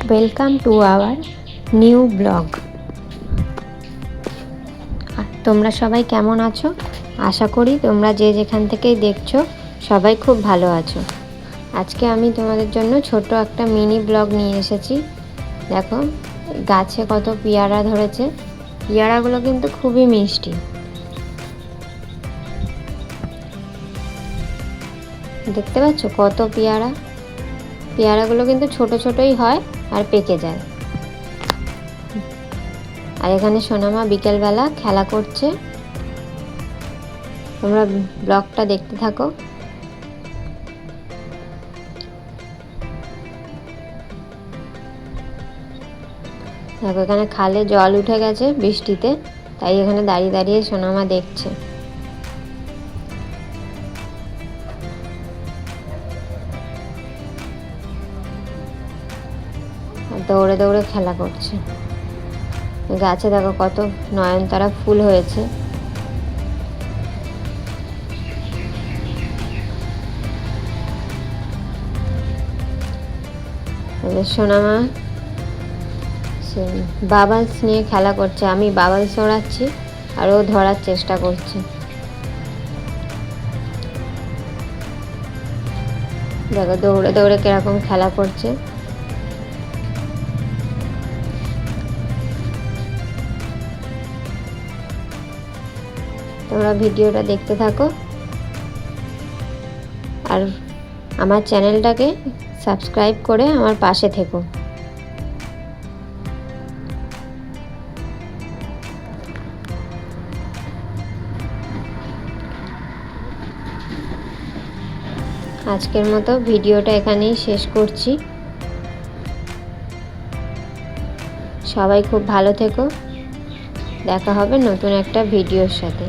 Welcome to our new blog. তোমরা সবাই কেমন আছো? আশা করি তোমরা যে যেখান থেকেই দেখছো সবাই খুব ভালো আছো। আজকে আমি তোমাদের জন্য ছোট একটা মিনি ব্লগ নিয়ে এসেছি। দেখো গাছে কত পেয়ারা ধরেছে। পেয়ারাগুলো কিন্তু খুবই মিষ্টি। দেখতে পাচ্ছ কত পেয়ারা। পেয়ারাগুলো কিন্তু ছোট ছোটই হয় আর পেকে যায়। আর এখানে সোনামা বিকেলবেলা খেলা করছে। তোমরা ব্লগটা দেখতে থাকো। দেখো এখানে খালে জল উঠে গেছে বৃষ্টিতে, তাই এখানে দাঁড়িয়ে দাঁড়িয়ে সোনামা দেখছে। দৌড়ে দৌড়ে খেলা করছে। গাছে দেখো কত নয়নতারা ফুল হয়েছে। সোনামা বাবলস নিয়ে খেলা করছে। আমি বাবলস ওড়াচ্ছি আর ও ধরার চেষ্টা করছে। দেখো দৌড়ে দৌড়ে কিরকম খেলা করছে। তোমরা ভিডিওটা দেখতে থাকো আর আমার চ্যানেলটাকে সাবস্ক্রাইব করে আমার পাশে থেকো। আজকের মতো ভিডিওটা এখানেই শেষ করছি। সবাই খুব ভালো থেকো। দেখা হবে নতুন একটা ভিডিওর সাথে।